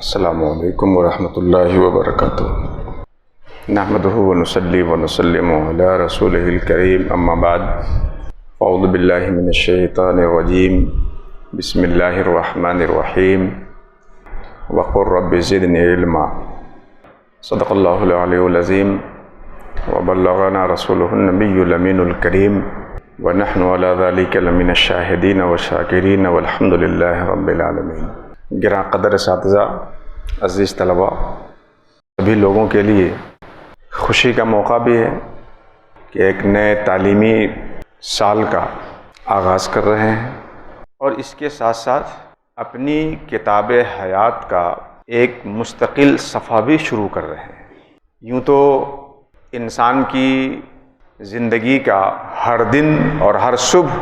السلام علیکم ورحمۃ اللہ وبرکاتہ۔ نحمدہ ونصلی ونسلم علی رسولہ الکریم، اما بعد، اعوذ باللہ من الشیطان الرجیم، بسم اللہ الرحمن الرحیم، وقل رب زدنی علما۔ صدق اللہ العلی العظیم وبلغنا رسولہ النبی الامین الکریم، ونحن علی ذلک لمن الشاہدین والشاکرین والحمد للہ رب العالمین۔ گراں قدر اساتذہ، عزیز طلباء، سبھی لوگوں کے لیے خوشی کا موقع بھی ہے کہ ایک نئے تعلیمی سال کا آغاز کر رہے ہیں، اور اس کے ساتھ ساتھ اپنی کتاب حیات کا ایک مستقل صفحہ بھی شروع کر رہے ہیں۔ یوں تو انسان کی زندگی کا ہر دن اور ہر صبح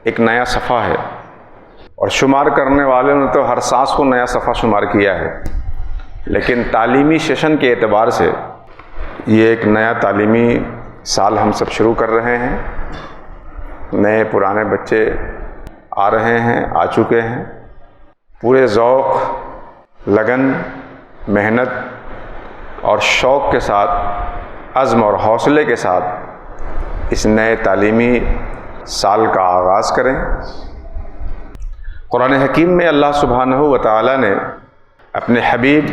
ایک نیا صفحہ ہے، اور شمار کرنے والوں نے تو ہر سانس کو نیا صفحہ شمار کیا ہے، لیکن تعلیمی سیشن کے اعتبار سے یہ ایک نیا تعلیمی سال ہم سب شروع کر رہے ہیں۔ نئے پرانے بچے آ رہے ہیں، آ چکے ہیں، پورے ذوق، لگن، محنت اور شوق کے ساتھ، عزم اور حوصلے کے ساتھ اس نئے تعلیمی سال کا آغاز کریں۔ قرآن حکیم میں اللہ سبحانہ و تعالیٰ نے اپنے حبیب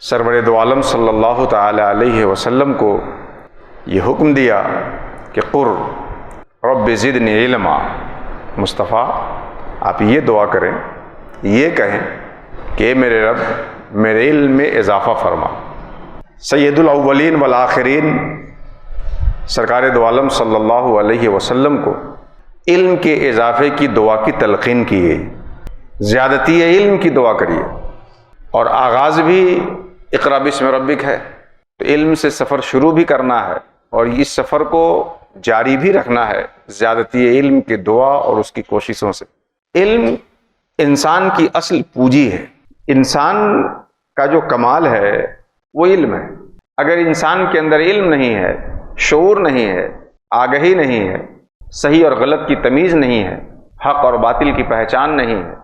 سرور دو عالم صلی اللہ تعالی علیہ وسلم کو یہ حکم دیا کہ قر رب زدنی علما۔ مصطفیٰ، آپ یہ دعا کریں، یہ کہیں کہ میرے رب میرے علم میں اضافہ فرما۔ سید الاولین والآخرین سرکار دو عالم صلی اللہ علیہ وسلم کو علم کے اضافے کی دعا کی تلقین کی گئی، زیادتی علم کی دعا کریے، اور آغاز بھی اقرأ باسم ربک ہے، تو علم سے سفر شروع بھی کرنا ہے، اور اس سفر کو جاری بھی رکھنا ہے زیادتی علم کی دعا اور اس کی کوششوں سے۔ علم انسان کی اصل پونجی ہے، انسان کا جو کمال ہے وہ علم ہے۔ اگر انسان کے اندر علم نہیں ہے، شعور نہیں ہے، آگہی نہیں ہے، صحیح اور غلط کی تمیز نہیں ہے، حق اور باطل کی پہچان نہیں ہے،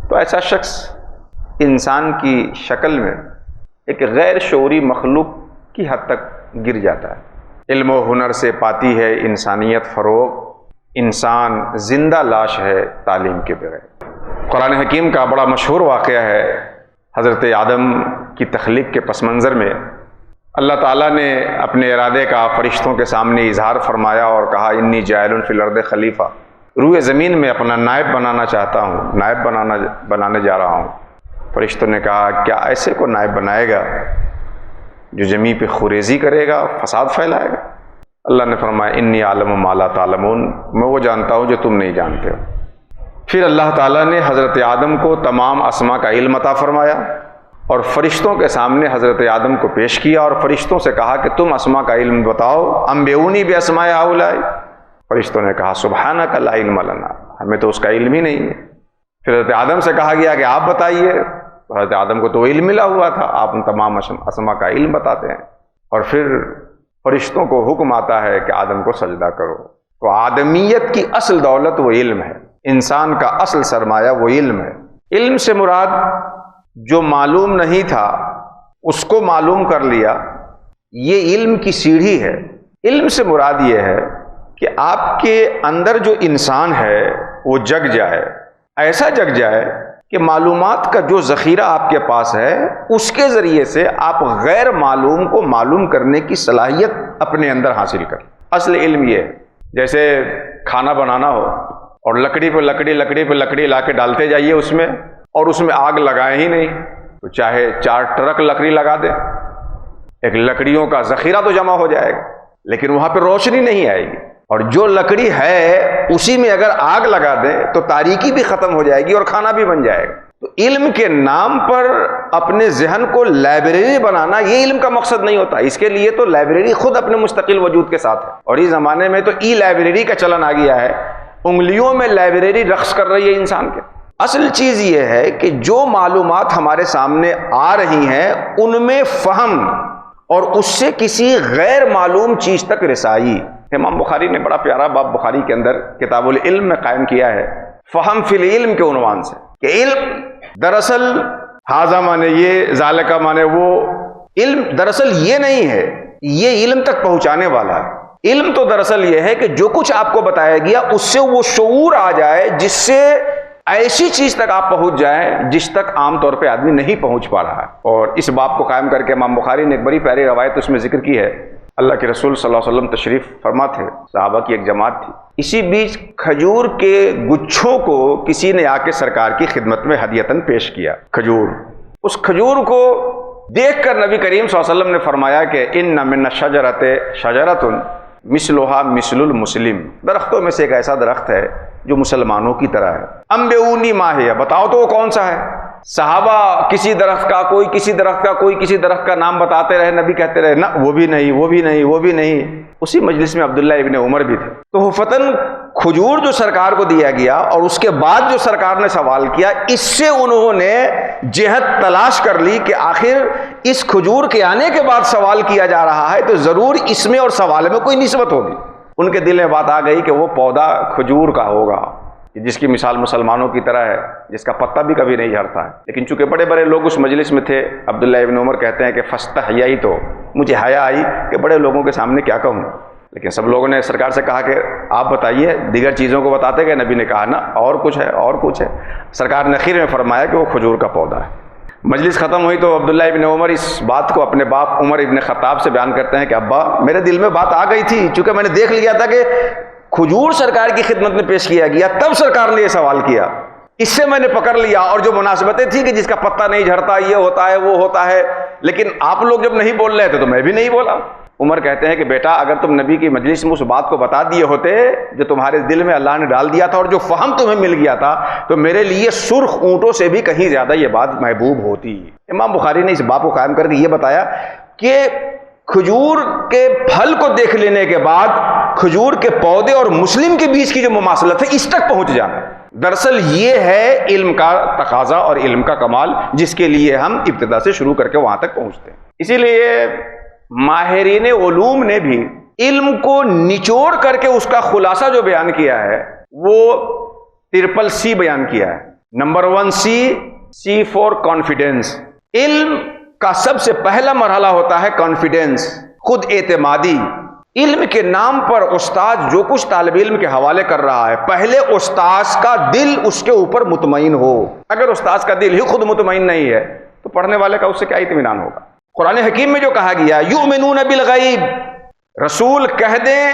تو ایسا شخص انسان کی شکل میں ایک غیر شعوری مخلوق کی حد تک گر جاتا ہے۔ علم و ہنر سے پاتی ہے انسانیت فروغ، انسان زندہ لاش ہے تعلیم کے بغیر۔ قرآن حکیم کا بڑا مشہور واقعہ ہے، حضرت آدم کی تخلیق کے پس منظر میں اللہ تعالیٰ نے اپنے ارادے کا فرشتوں کے سامنے اظہار فرمایا اور کہا انی جاعل فی الارض خلیفہ، روئے زمین میں اپنا نائب بنانا چاہتا ہوں، نائب بنانے جا رہا ہوں۔ فرشتوں نے کہا کیا ایسے کو نائب بنائے گا جو زمین پہ خوریزی کرے گا، فساد پھیلائے گا؟ اللہ نے فرمایا انی اعلم ما لا تعلمون، میں وہ جانتا ہوں جو تم نہیں جانتے ہو۔ پھر اللہ تعالیٰ نے حضرت آدم کو تمام اسماء کا علم عطا فرمایا، اور فرشتوں کے سامنے حضرت آدم کو پیش کیا، اور فرشتوں سے کہا کہ تم اسماء کا علم بتاؤ، انبئونی باسماء ہؤلاء۔ فرشتوں نے کہا سبحانک لا علم لنا، ہمیں تو اس کا علم ہی نہیں ہے۔ پھر حضرت آدم سے کہا گیا کہ آپ بتائیے، تو حضرت آدم کو تو علم ملا ہوا تھا، آپ ان تمام اسماء کا علم بتاتے ہیں۔ اور پھر فرشتوں کو حکم آتا ہے کہ آدم کو سجدہ کرو۔ تو آدمیت کی اصل دولت وہ علم ہے، انسان کا اصل سرمایہ وہ علم ہے۔ علم سے مراد جو معلوم نہیں تھا اس کو معلوم کر لیا، یہ علم کی سیڑھی ہے۔ علم سے مراد یہ ہے کہ آپ کے اندر جو انسان ہے وہ جگ جائے، ایسا جگ جائے کہ معلومات کا جو ذخیرہ آپ کے پاس ہے اس کے ذریعے سے آپ غیر معلوم کو معلوم کرنے کی صلاحیت اپنے اندر حاصل کریں۔ اصل علم یہ ہے، جیسے کھانا بنانا ہو اور لکڑی پہ لکڑی لا کے ڈالتے جائیے اس میں، اور اس میں آگ لگائے ہی نہیں، تو چاہے 4 ٹرک لکڑی لگا دیں، ایک لکڑیوں کا ذخیرہ تو جمع ہو جائے گا، لیکن وہاں پہ روشنی نہیں آئے گی۔ اور جو لکڑی ہے اسی میں اگر آگ لگا دیں تو تاریکی بھی ختم ہو جائے گی اور کھانا بھی بن جائے گا۔ تو علم کے نام پر اپنے ذہن کو لائبریری بنانا یہ علم کا مقصد نہیں ہوتا۔ اس کے لیے تو لائبریری خود اپنے مستقل وجود کے ساتھ ہے، اور اس زمانے میں تو ای لائبریری کا چلن آ گیا ہے، انگلیوں میں لائبریری رقص کر رہی ہے انسان کے۔ اصل چیز یہ ہے کہ جو معلومات ہمارے سامنے آ رہی ہیں ان میں فہم اور اس سے کسی غیر معلوم چیز تک رسائی۔ امام بخاری نے بڑا پیارا باب بخاری کے اندر کتاب العلم میں قائم کیا ہے، فہم فی العلم کے عنوان سے، کہ علم دراصل حاضہ مانے یہ، ذالکہ مانے وہ۔ علم دراصل یہ نہیں ہے، یہ علم تک پہنچانے والا ہے۔ علم تو دراصل یہ ہے کہ جو کچھ آپ کو بتایا گیا اس سے وہ شعور آ جائے، جس سے ایسی چیز تک آپ پہنچ جائیں جس تک عام طور پہ آدمی نہیں پہنچ پا رہا ہے۔ اور اس باب کو قائم کر کے امام بخاری نے ایک بڑی پیاری روایت اس میں ذکر کی ہے۔ اللہ کے رسول صلی اللہ علیہ وسلم تشریف فرما تھے، صحابہ کی ایک جماعت تھی، اسی بیچ کھجور کے گچھوں کو کسی نے آ کے سرکار کی خدمت میں ہدیتاً پیش کیا۔ کھجور، اس کھجور کو دیکھ کر نبی کریم صلی اللہ علیہ وسلم نے فرمایا کہ ان من الشجرۃ شجرۃ مثلھا مثل المسلم، درختوں میں سے ایک ایسا درخت ہے جو مسلمانوں کی طرح ہے۔ انبئونی ما ہی، بتاؤ تو وہ کون سا ہے؟ صحابہ کسی درخت کا، کوئی کسی درخت کا، کوئی کسی درخت کا نام بتاتے رہے، نبی کہتے رہے نہ وہ بھی نہیں، وہ بھی نہیں، وہ بھی نہیں۔ اسی مجلس میں عبداللہ ابن عمر بھی تھے۔ تو فتن کھجور جو سرکار کو دیا گیا اور اس کے بعد جو سرکار نے سوال کیا، اس سے انہوں نے جہت تلاش کر لی کہ آخر اس کھجور کے آنے کے بعد سوال کیا جا رہا ہے تو ضرور اس میں اور سوال میں کوئی نسبت ہوگی۔ ان کے دل میں بات آ گئی کہ وہ پودا کھجور کا ہوگا جس کی مثال مسلمانوں کی طرح ہے، جس کا پتا بھی کبھی نہیں جھڑتا ہے۔ لیکن چونکہ بڑے بڑے لوگ اس مجلس میں تھے، عبداللہ ابن عمر کہتے ہیں کہ فاستحییت، تو مجھے حیا آئی کہ بڑے لوگوں کے سامنے کیا کہوں۔ لیکن سب لوگوں نے سرکار سے کہا کہ آپ بتائیے، دیگر چیزوں کو بتاتے گئے، نبی نے کہا نا اور کچھ ہے، اور کچھ ہے۔ سرکار نے اخیر میں فرمایا کہ وہ کھجور کا پودا ہے۔ مجلس ختم ہوئی تو عبداللہ ابن عمر اس بات کو اپنے باپ عمر ابن خطاب سے بیان کرتے ہیں کہ ابا میرے دل میں بات آ گئی تھی، چونکہ میں نے دیکھ لیا تھا کہ کھجور سرکار کی خدمت میں پیش کیا گیا، تب سرکار نے یہ سوال کیا، اس سے میں نے پکڑ لیا، اور جو مناسبتیں تھیں کہ جس کا پتہ نہیں جھڑتا، یہ ہوتا ہے، وہ ہوتا ہے، لیکن آپ لوگ جب نہیں بول رہے تھے تو میں بھی نہیں بولا۔ عمر کہتے ہیں کہ بیٹا اگر تم نبی کی مجلس میں اس بات کو بتا دیے ہوتے جو تمہارے دل میں اللہ نے ڈال دیا تھا اور جو فہم تمہیں مل گیا تھا، تو میرے لیے سرخ اونٹوں سے بھی کہیں زیادہ یہ بات محبوب ہوتی۔ امام بخاری نے اس باب کو قائم کر کے یہ بتایا کہ کھجور کے پھل کو دیکھ لینے کے بعد کھجور کے پودے اور مسلم کے بیچ کی جو مماثلت ہے اس تک پہنچ جانا، دراصل یہ ہے علم کا تقاضا اور علم کا کمال، جس کے لیے ہم ابتدا سے شروع کر کے وہاں تک پہنچتے ہیں۔ اسی لیے ماہرین علوم نے بھی علم کو نچوڑ کر کے اس کا خلاصہ جو بیان کیا ہے وہ 3C بیان کیا ہے۔ نمبر 1 سی فور کانفیڈینس۔ علم کا سب سے پہلا مرحلہ ہوتا ہے کانفیڈینس، خود اعتمادی۔ علم کے نام پر استاد جو کچھ طالب علم کے حوالے کر رہا ہے، پہلے استاذ کا دل اس کے اوپر مطمئن ہو۔ اگر استاذ کا دل ہی خود مطمئن نہیں ہے تو پڑھنے والے کا اس سے کیا اطمینان ہوگا؟ قرآن حکیم میں جو کہا گیا یؤمنون بالغیب، رسول کہہ دیں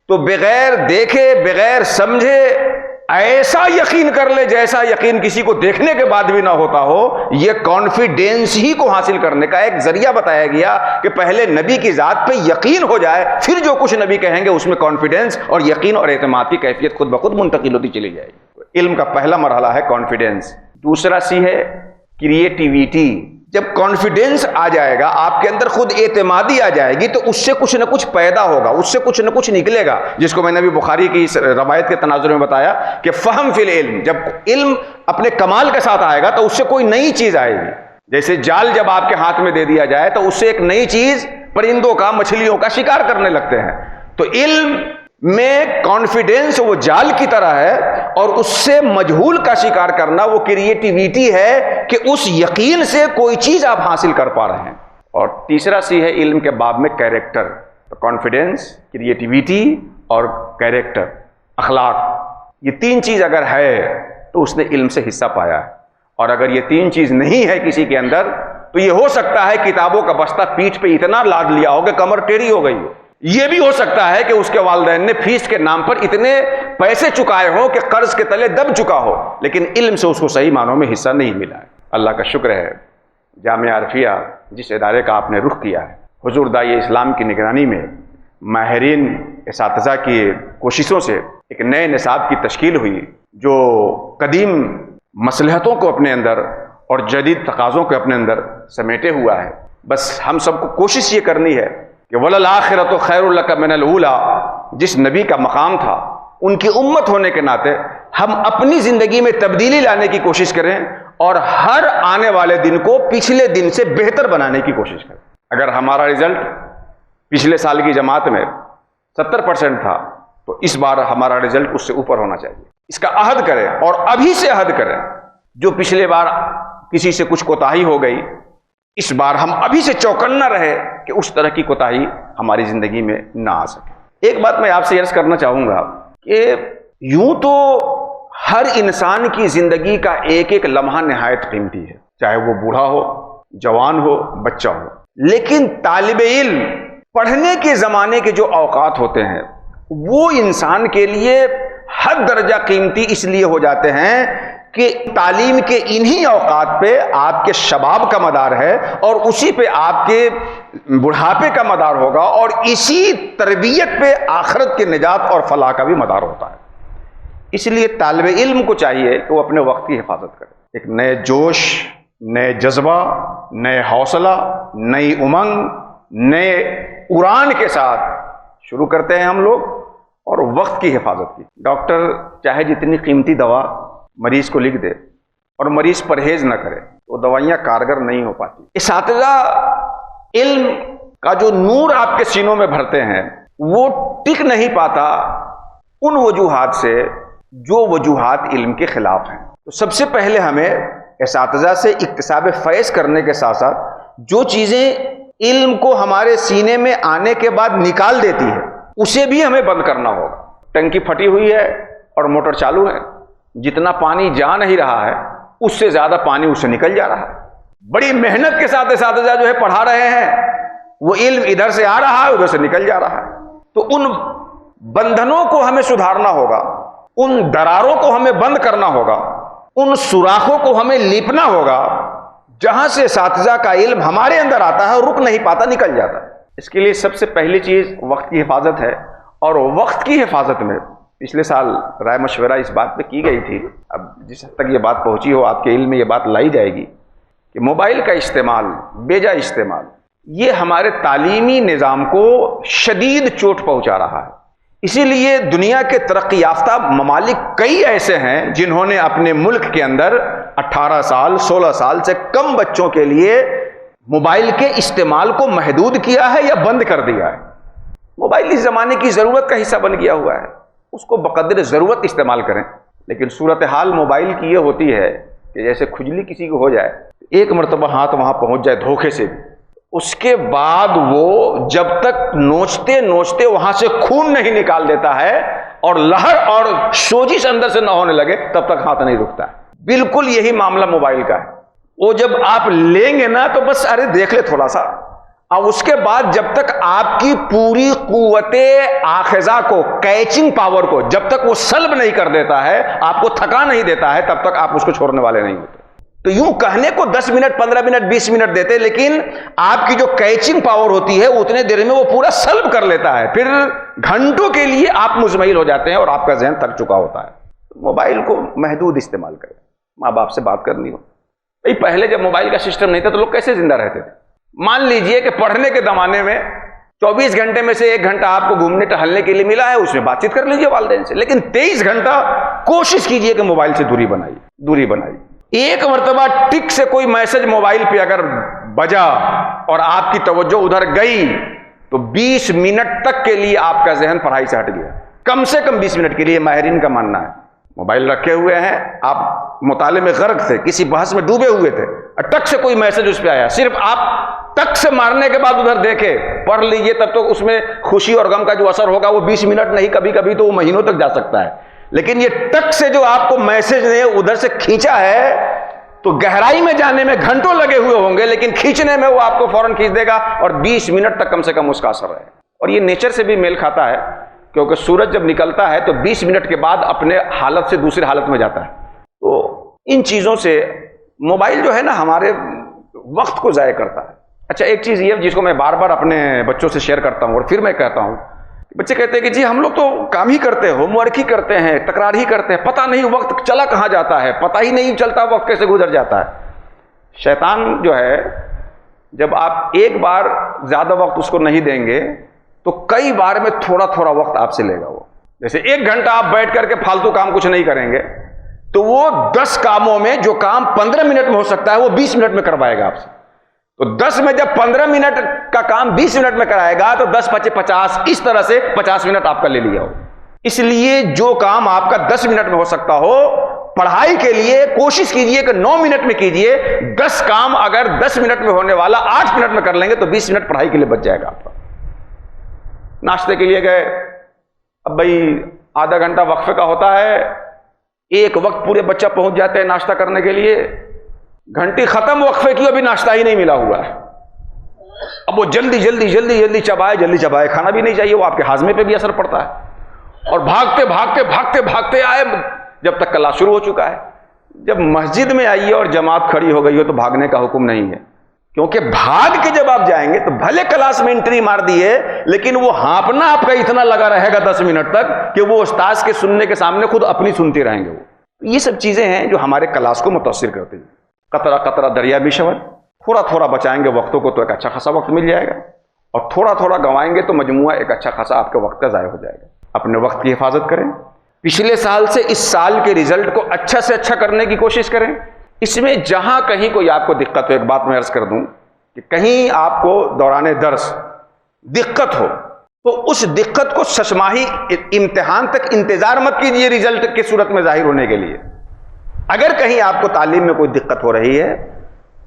تو بغیر دیکھے بغیر سمجھے ایسا یقین کر لے جیسا یقین کسی کو دیکھنے کے بعد بھی نہ ہوتا ہو۔ یہ کانفیڈینس ہی کو حاصل کرنے کا ایک ذریعہ بتایا گیا کہ پہلے نبی کی ذات پہ یقین ہو جائے، پھر جو کچھ نبی کہیں گے اس میں کانفیڈینس اور یقین اور اعتماد کی کیفیت خود بخود منتقل ہوتی چلی جائے گی۔ علم کا پہلا مرحلہ ہے کانفیڈینس۔ دوسرا سی ہے کریٹیویٹی۔ جب کانفیڈینس آ جائے گا، آپ کے اندر خود اعتمادی آ جائے گی، تو اس سے کچھ نہ کچھ پیدا ہوگا، اس سے کچھ نہ کچھ نکلے گا، جس کو میں نے ابھی بخاری کی اس روایت کے تناظر میں بتایا کہ فہم فی العلم، جب علم اپنے کمال کے ساتھ آئے گا تو اس سے کوئی نئی چیز آئے گی۔ جیسے جال جب آپ کے ہاتھ میں دے دیا جائے تو اس سے ایک نئی چیز پرندوں کا، مچھلیوں کا شکار کرنے لگتے ہیں۔ تو علم میں کانفیڈینس وہ جال کی طرح ہے، اور اس سے مجہول کا شکار کرنا وہ کریٹیویٹی ہے کہ اس یقین سے کوئی چیز آپ حاصل کر پا رہے ہیں۔ اور تیسرا سی ہے علم کے باب میں کیریکٹر۔ کانفیڈینس، کریٹیویٹی اور کیریکٹر، اخلاق، یہ 3 چیز اگر ہے تو اس نے علم سے حصہ پایا ہے۔ اور اگر یہ 3 چیز نہیں ہے کسی کے اندر تو یہ ہو سکتا ہے کتابوں کا بستہ پیٹھ پہ اتنا لاد لیا ہو کہ کمر ٹیڑھی ہو گئی ہو۔ یہ بھی ہو سکتا ہے کہ اس کے والدین نے فیس کے نام پر اتنے پیسے چکائے ہوں کہ قرض کے تلے دب چکا ہو، لیکن علم سے اس کو صحیح معنوں میں حصہ نہیں ملا ہے۔ اللہ کا شکر ہے جامعہ عرفیہ جس ادارے کا آپ نے رخ کیا ہے، حضور داعی اسلام کی نگرانی میں ماہرین اساتذہ کی کوششوں سے ایک نئے نصاب کی تشکیل ہوئی جو قدیم مصلحتوں کو اپنے اندر اور جدید تقاضوں کو اپنے اندر سمیٹے ہوا ہے۔ بس ہم سب کو کوشش یہ کرنی ہے کہ وَلَلْآخِرَةُ خَيْرٌ لَكَ مِنَ الْأُولَىٰ، جس نبی کا مقام تھا، ان کی امت ہونے کے ناطے ہم اپنی زندگی میں تبدیلی لانے کی کوشش کریں اور ہر آنے والے دن کو پچھلے دن سے بہتر بنانے کی کوشش کریں۔ اگر ہمارا رزلٹ پچھلے سال کی جماعت میں 70% تھا تو اس بار ہمارا رزلٹ اس سے اوپر ہونا چاہیے۔ اس کا عہد کریں اور ابھی سے عہد کریں۔ جو پچھلے بار کسی سے کچھ کوتاہی ہو گئی، اس بار ہم ابھی سے چوکنا رہے کہ اس طرح کی کوتاہی ہماری زندگی میں نہ آ سکے۔ ایک بات میں آپ سے عرض کرنا چاہوں گا کہ یوں تو ہر انسان کی زندگی کا ایک ایک لمحہ نہایت قیمتی ہے، چاہے وہ بوڑھا ہو، جوان ہو، بچہ ہو، لیکن طالب علم پڑھنے کے زمانے کے جو اوقات ہوتے ہیں وہ انسان کے لیے حد درجہ قیمتی اس لیے ہو جاتے ہیں کہ تعلیم کے انہی اوقات پہ آپ کے شباب کا مدار ہے اور اسی پہ آپ کے بڑھاپے کا مدار ہوگا، اور اسی تربیت پہ آخرت کے نجات اور فلاح کا بھی مدار ہوتا ہے۔ اس لیے طالب علم کو چاہیے کہ وہ اپنے وقت کی حفاظت کرے، ایک نئے جوش، نئے جذبہ، نئے حوصلہ، نئی امنگ، نئے اڑان کے ساتھ شروع کرتے ہیں ہم لوگ، اور وقت کی حفاظت کی۔ ڈاکٹر چاہے جتنی قیمتی دوا مریض کو لکھ دے اور مریض پرہیز نہ کرے تو دوائیاں کارگر نہیں ہو پاتی۔ اساتذہ علم کا جو نور آپ کے سینوں میں بھرتے ہیں وہ ٹک نہیں پاتا ان وجوہات سے جو وجوہات علم کے خلاف ہیں۔ تو سب سے پہلے ہمیں اساتذہ سے اکتساب فیض کرنے کے ساتھ ساتھ جو چیزیں علم کو ہمارے سینے میں آنے کے بعد نکال دیتی ہے اسے بھی ہمیں بند کرنا ہوگا۔ ٹنکی پھٹی ہوئی ہے اور موٹر چالو ہے، جتنا پانی جا نہیں رہا ہے اس سے زیادہ پانی اس سے نکل جا رہا ہے۔ بڑی محنت کے ساتھ اساتذہ جو ہے پڑھا رہے ہیں، وہ علم ادھر سے آ رہا ہے ادھر سے نکل جا رہا ہے۔ تو ان بندھنوں کو ہمیں سدھارنا ہوگا، ان دراروں کو ہمیں بند کرنا ہوگا، ان سوراخوں کو ہمیں لیپنا ہوگا جہاں سے اساتذہ کا علم ہمارے اندر آتا ہے، رک نہیں پاتا، نکل جاتا ہے۔ اس کے لیے سب سے پہلی چیز وقت کی حفاظت ہے، اور وقت کی حفاظت میں پچھلے سال رائے مشورہ اس بات پہ کی گئی تھی، اب جس حد تک یہ بات پہنچی ہو آپ کے علم میں یہ بات لائی جائے گی کہ موبائل کا استعمال، بیجا استعمال، یہ ہمارے تعلیمی نظام کو شدید چوٹ پہنچا رہا ہے۔ اسی لیے دنیا کے ترقی یافتہ ممالک کئی ایسے ہیں جنہوں نے اپنے ملک کے اندر 18 سال 16 سال سے کم بچوں کے لیے موبائل کے استعمال کو محدود کیا ہے یا بند کر دیا ہے۔ موبائل اس زمانے کی ضرورت کا حصہ بن گیا ہوا ہے، اس کو بقدر ضرورت استعمال کریں، لیکن صورتحال موبائل کی یہ ہوتی ہے کہ جیسے کھجلی کسی کو ہو جائے، ایک مرتبہ ہاتھ وہاں پہنچ جائے دھوکے سے بھی، اس کے بعد وہ جب تک نوچتے نوچتے وہاں سے خون نہیں نکال دیتا ہے اور لہر اور سوزش اندر سے نہ ہونے لگے تب تک ہاتھ نہیں رکتا ہے۔ بالکل یہی معاملہ موبائل کا ہے۔ وہ جب آپ لیں گے نا تو بس ارے دیکھ لے تھوڑا سا، اور اس کے بعد جب تک آپ کی پوری قوت آخذہ کو، کیچنگ پاور کو جب تک وہ سلب نہیں کر دیتا ہے، آپ کو تھکا نہیں دیتا ہے، تب تک آپ اس کو چھوڑنے والے نہیں ہوتے۔ تو یوں کہنے کو 10 منٹ 15 منٹ 20 منٹ دیتے، لیکن آپ کی جو کیچنگ پاور ہوتی ہے اتنے دیر میں وہ پورا سلب کر لیتا ہے، پھر گھنٹوں کے لیے آپ مزمحل ہو جاتے ہیں اور آپ کا ذہن تھک چکا ہوتا ہے۔ موبائل کو محدود استعمال کریں۔ ماں باپ سے بات کرنی ہو، بھائی پہلے جب موبائل کا سسٹم نہیں تھا تو لوگ کیسے زندہ رہتے تھے؟ مان لیجئے کہ پڑھنے کے زمانے میں 24 گھنٹے میں سے 1 گھنٹہ آپ کو گھومنے ٹہلنے کے لیے ملا ہے، اس میں بات چیت کر لیجئے والدین سے، لیکن 23 گھنٹہ کوشش کیجئے کہ موبائل سے دوری بنائیے۔ ایک مرتبہ ٹک سے کوئی میسج موبائل پہ اگر بجا اور آپ کی توجہ ادھر گئی تو 20 منٹ تک کے لیے آپ کا ذہن پڑھائی سے ہٹ گیا، کم سے کم 20 منٹ کے لیے ماہرین کا ماننا ہے۔ موبائل رکھے ہوئے ہیں، آپ مطالعے میں غرق تھے، کسی بحث میں ڈوبے ہوئے تھے، ٹک سے کوئی میسج اس پہ آیا، صرف آپ ٹک سے مارنے کے بعد ادھر دیکھے، پڑھ لیجئے، تب تو اس میں خوشی اور غم کا جو اثر ہوگا وہ 20 منٹ نہیں، کبھی کبھی تو وہ مہینوں تک جا سکتا ہے، لیکن یہ ٹک سے جو آپ کو میسج نے ادھر سے کھینچا ہے تو گہرائی میں جانے میں گھنٹوں لگے ہوئے ہوں گے، لیکن کھینچنے میں وہ آپ کو فوراً کھینچ دے گا اور 20 منٹ تک کم سے کم اس کا اثر ہے۔ اور یہ نیچر سے بھی میل کھاتا ہے، کیونکہ سورج جب نکلتا ہے تو 20 منٹ کے بعد اپنے حالت سے دوسری حالت میں جاتا ہے۔ تو ان چیزوں سے موبائل جو ہے نا ہمارے وقت کو ضائع کرتا ہے۔ اچھا ایک چیز یہ جس کو میں بار بار اپنے بچوں سے شیئر کرتا ہوں اور پھر میں کہتا ہوں، بچے کہتے ہیں کہ جی ہم لوگ تو کام ہی کرتے ہیں، ہوم ورک ہی کرتے ہیں، تکرار ہی کرتے ہیں، پتہ نہیں وقت چلا کہاں جاتا ہے، پتہ ہی نہیں چلتا وقت کیسے گزر جاتا ہے۔ شیطان جو ہے جب آپ ایک بار زیادہ وقت اس کو نہیں دیں گے تو کئی بار میں تھوڑا تھوڑا وقت آپ سے لے گا۔ وہ جیسے 1 گھنٹہ آپ بیٹھ کر کے فالتو کام کچھ نہیں کریں گے تو وہ 10 کاموں میں جو کام 15 منٹ میں ہو سکتا ہے وہ 20 منٹ میں کروائے گا آپ سے۔ تو 10 میں جب 15 منٹ کا کام 20 منٹ میں کرائے گا تو 10 × 50 اس طرح سے 50 منٹ آپ کا لے لیا ہو۔ اس لیے جو کام آپ کا 10 منٹ میں ہو سکتا ہو پڑھائی کے لیے کوشش کیجئے کہ 9 منٹ میں کیجئے. 10 کام اگر 10 منٹ میں ہونے والا 8 منٹ میں کر لیں گے تو 20 منٹ پڑھائی کے لیے بچ جائے گا آپ کا. ناشتے کے لیے گئے, اب بھائی آدھا گھنٹہ وقفے کا ہوتا ہے, ایک وقت پورے بچہ پہنچ جاتے ہیں ناشتہ کرنے کے لیے, گھنٹی ختم وقفے کی, ابھی ناشتہ ہی نہیں ملا ہوا ہے. اب وہ جلدی جلدی جلدی جلدی چبائے, کھانا بھی نہیں چاہیے, وہ آپ کے ہاضمے پہ بھی اثر پڑتا ہے. اور بھاگتے بھاگتے بھاگتے بھاگتے آئے جب تک کلاس شروع ہو چکا ہے. جب مسجد میں آئیے اور جماعت کھڑی ہو گئی ہو تو بھاگنے کا حکم نہیں ہے, کیونکہ بھاگ کے جب آپ جائیں گے تو بھلے کلاس میں انٹری مار دیے, لیکن وہ ہانپنا آپ کا اتنا لگا رہے گا 10 منٹ تک کہ وہ استاذ کے سننے کے سامنے خود اپنی سنتے رہیں گے. وہ یہ سب چیزیں ہیں جو ہمارے کلاس کو متاثر کرتی ہیں. قطرہ قطرہ دریا بھی شود, تھوڑا تھوڑا بچائیں گے وقتوں کو تو ایک اچھا خاصا وقت مل جائے گا, اور تھوڑا تھوڑا گنوائیں گے تو مجموعہ ایک اچھا خاصا آپ کے وقت کا ضائع ہو جائے گا. اپنے وقت کی حفاظت کریں, پچھلے سال سے اس سال کے رزلٹ کو اچھا سے اچھا کرنے کی کوشش کریں. اس میں جہاں کہیں کوئی آپ کو دقت ہو, ایک بات میں عرض کر دوں کہ کہیں آپ کو دوران درس دقت ہو تو اس دقت کو ششماہی امتحان تک انتظار مت کیجیے رزلٹ کی صورت میں ظاہر ہونے کے لیے. اگر کہیں آپ کو تعلیم میں کوئی دقت ہو رہی ہے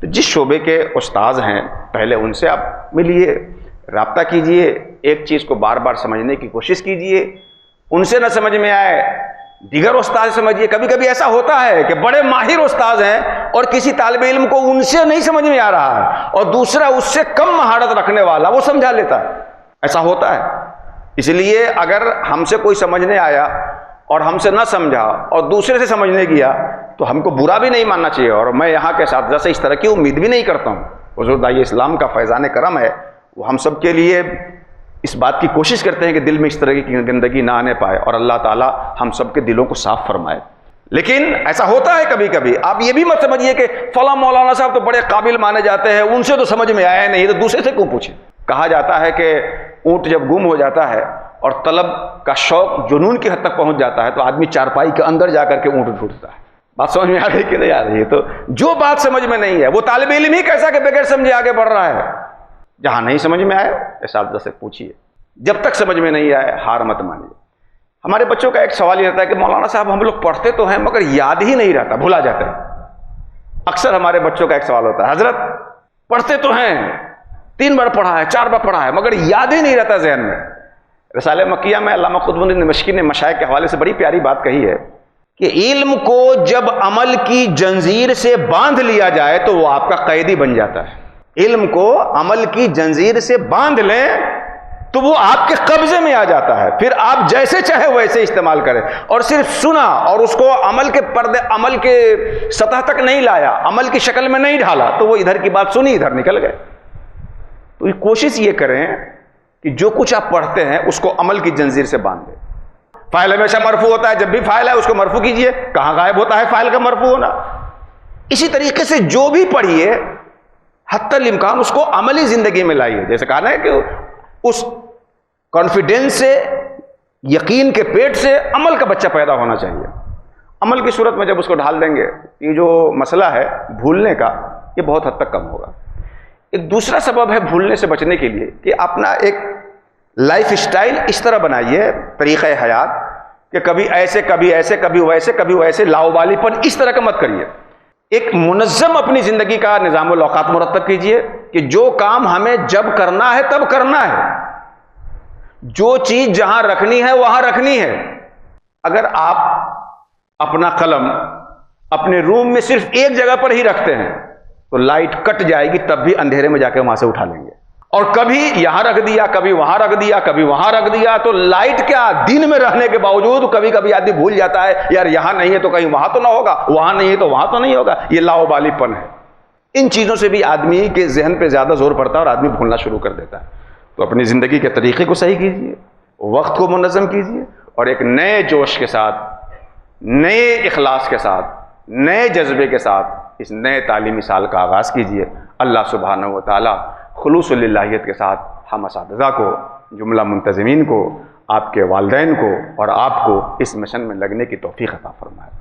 تو جس شعبے کے استاذ ہیں پہلے ان سے آپ ملیے, رابطہ کیجئے, ایک چیز کو بار بار سمجھنے کی کوشش کیجئے. ان سے نہ سمجھ میں آئے دیگر استاذ سمجھیے. کبھی کبھی ایسا ہوتا ہے کہ بڑے ماہر استاذ ہیں اور کسی طالب علم کو ان سے نہیں سمجھ میں آ رہا ہے اور دوسرا اس سے کم مہارت رکھنے والا وہ سمجھا لیتا ہے. ایسا ہوتا ہے. اس لیے اگر ہم سے کوئی سمجھنے آیا اور ہم سے نہ سمجھا اور دوسرے سے سمجھنے گیا تو ہم کو برا بھی نہیں ماننا چاہیے, اور میں یہاں کے ساتھ جیسے اس طرح کی امید بھی نہیں کرتا ہوں. حضور داعی اسلام کا فیضان کرم ہے, وہ ہم سب کے لیے اس بات کی کوشش کرتے ہیں کہ دل میں اس طرح کی گندگی نہ آنے پائے, اور اللہ تعالی ہم سب کے دلوں کو صاف فرمائے. لیکن ایسا ہوتا ہے کبھی کبھی. آپ یہ بھی مت سمجھیے کہ فلاں مولانا صاحب تو بڑے قابل مانے جاتے ہیں, ان سے تو سمجھ میں آیا نہیں, تو دوسرے سے کیوں پوچھیں. کہا جاتا ہے کہ اونٹ جب گم ہو جاتا ہے اور طلب کا شوق جنون کی حد تک پہنچ جاتا ہے تو آدمی چارپائی کے اندر جا کر کے اونٹ ڈھونڈتا ہے. بات سمجھ میں آ رہی کہ نہیں آ رہی ہے؟ تو جو بات سمجھ میں نہیں ہے وہ طالب علم ہی کیسا کہ بغیر سمجھے آگے بڑھ رہا ہے. جہاں نہیں سمجھ میں آئے اساتذہ سے پوچھیے, جب تک سمجھ میں نہیں آئے ہار مت مانیے. ہمارے بچوں کا ایک سوال یہ رہتا ہے کہ مولانا صاحب ہم لوگ پڑھتے تو ہیں مگر یاد ہی نہیں رہتا, بھولا جاتا ہے. اکثر ہمارے بچوں کا ایک سوال ہوتا ہے, حضرت پڑھتے تو ہیں, 3 بار پڑھا ہے 4 بار پڑھا ہے مگر یاد ہی نہیں رہتا ذہن میں. رسالہ مکیہ میں علامہ قطب دمشقی نے مشائخ کے حوالے سے بڑی پیاری بات کہی ہے کہ علم کو جب عمل کی جنزیر سے باندھ لیا جائے تو وہ آپ کا قیدی بن جاتا ہے. علم کو عمل کی جنزیر سے باندھ لیں تو وہ آپ کے قبضے میں آ جاتا ہے, پھر آپ جیسے چاہے ویسے استعمال کریں. اور صرف سنا اور اس کو عمل کے پردے, عمل کے سطح تک نہیں لایا, عمل کی شکل میں نہیں ڈھالا تو وہ ادھر کی بات سنی ادھر نکل گئے. تو کوشش یہ کریں کہ جو کچھ آپ پڑھتے ہیں اس کو عمل کی جنزیر سے باندھ دیں. فائل ہمیشہ مرفوع ہوتا ہے, جب بھی فائل ہے اس کو مرفوع کیجئے. کہاں غائب ہوتا ہے فائل کا مرفوع ہونا؟ اسی طریقے سے جو بھی پڑھیے حتی الامکان اس کو عملی زندگی میں لائیے. جیسے کہا نا کہ اس کانفیڈنس سے, یقین کے پیٹ سے عمل کا بچہ پیدا ہونا چاہیے. عمل کی صورت میں جب اس کو ڈھال دیں گے یہ جو مسئلہ ہے بھولنے کا یہ بہت حد تک کم ہوگا. ایک دوسرا سبب ہے بھولنے سے بچنے کے لیے کہ اپنا ایک لائف سٹائل اس طرح بنائیے, طریقہ حیات, کہ کبھی ایسے کبھی ایسے کبھی ویسے کبھی ویسے, لاؤبالی پن اس طرح کا مت کریے. ایک منظم اپنی زندگی کا نظام الاوقات مرتب کیجئے کہ جو کام ہمیں جب کرنا ہے تب کرنا ہے, جو چیز جہاں رکھنی ہے وہاں رکھنی ہے. اگر آپ اپنا قلم اپنے روم میں صرف ایک جگہ پر ہی رکھتے ہیں تو لائٹ کٹ جائے گی, تب بھی اندھیرے میں جا کے وہاں سے اٹھا لیں گے. اور کبھی یہاں رکھ دیا, کبھی وہاں رکھ دیا, کبھی وہاں رکھ دیا, تو لائٹ کیا دن میں رہنے کے باوجود کبھی کبھی آدمی بھول جاتا ہے یار یہاں نہیں ہے تو کہیں وہاں تو نہ ہوگا, وہاں نہیں ہے تو وہاں تو نہیں ہوگا. یہ لاؤبالی پن ہے. ان چیزوں سے بھی آدمی کے ذہن پہ زیادہ زور پڑتا ہے اور آدمی بھولنا شروع کر دیتا ہے. تو اپنی زندگی کے طریقے کو صحیح کیجیے, وقت کو منظم کیجیے, اور ایک نئے جوش کے ساتھ, نئے اخلاص کے ساتھ, نئے جذبے کے ساتھ اس نئے تعلیمی سال کا آغاز کیجیے. اللہ سبحانہ و تعالی خلوص للہیت کے ساتھ ہم اساتذہ کو, جملہ منتظمین کو, آپ کے والدین کو اور آپ کو اس مشن میں لگنے کی توفیق عطا فرمائے.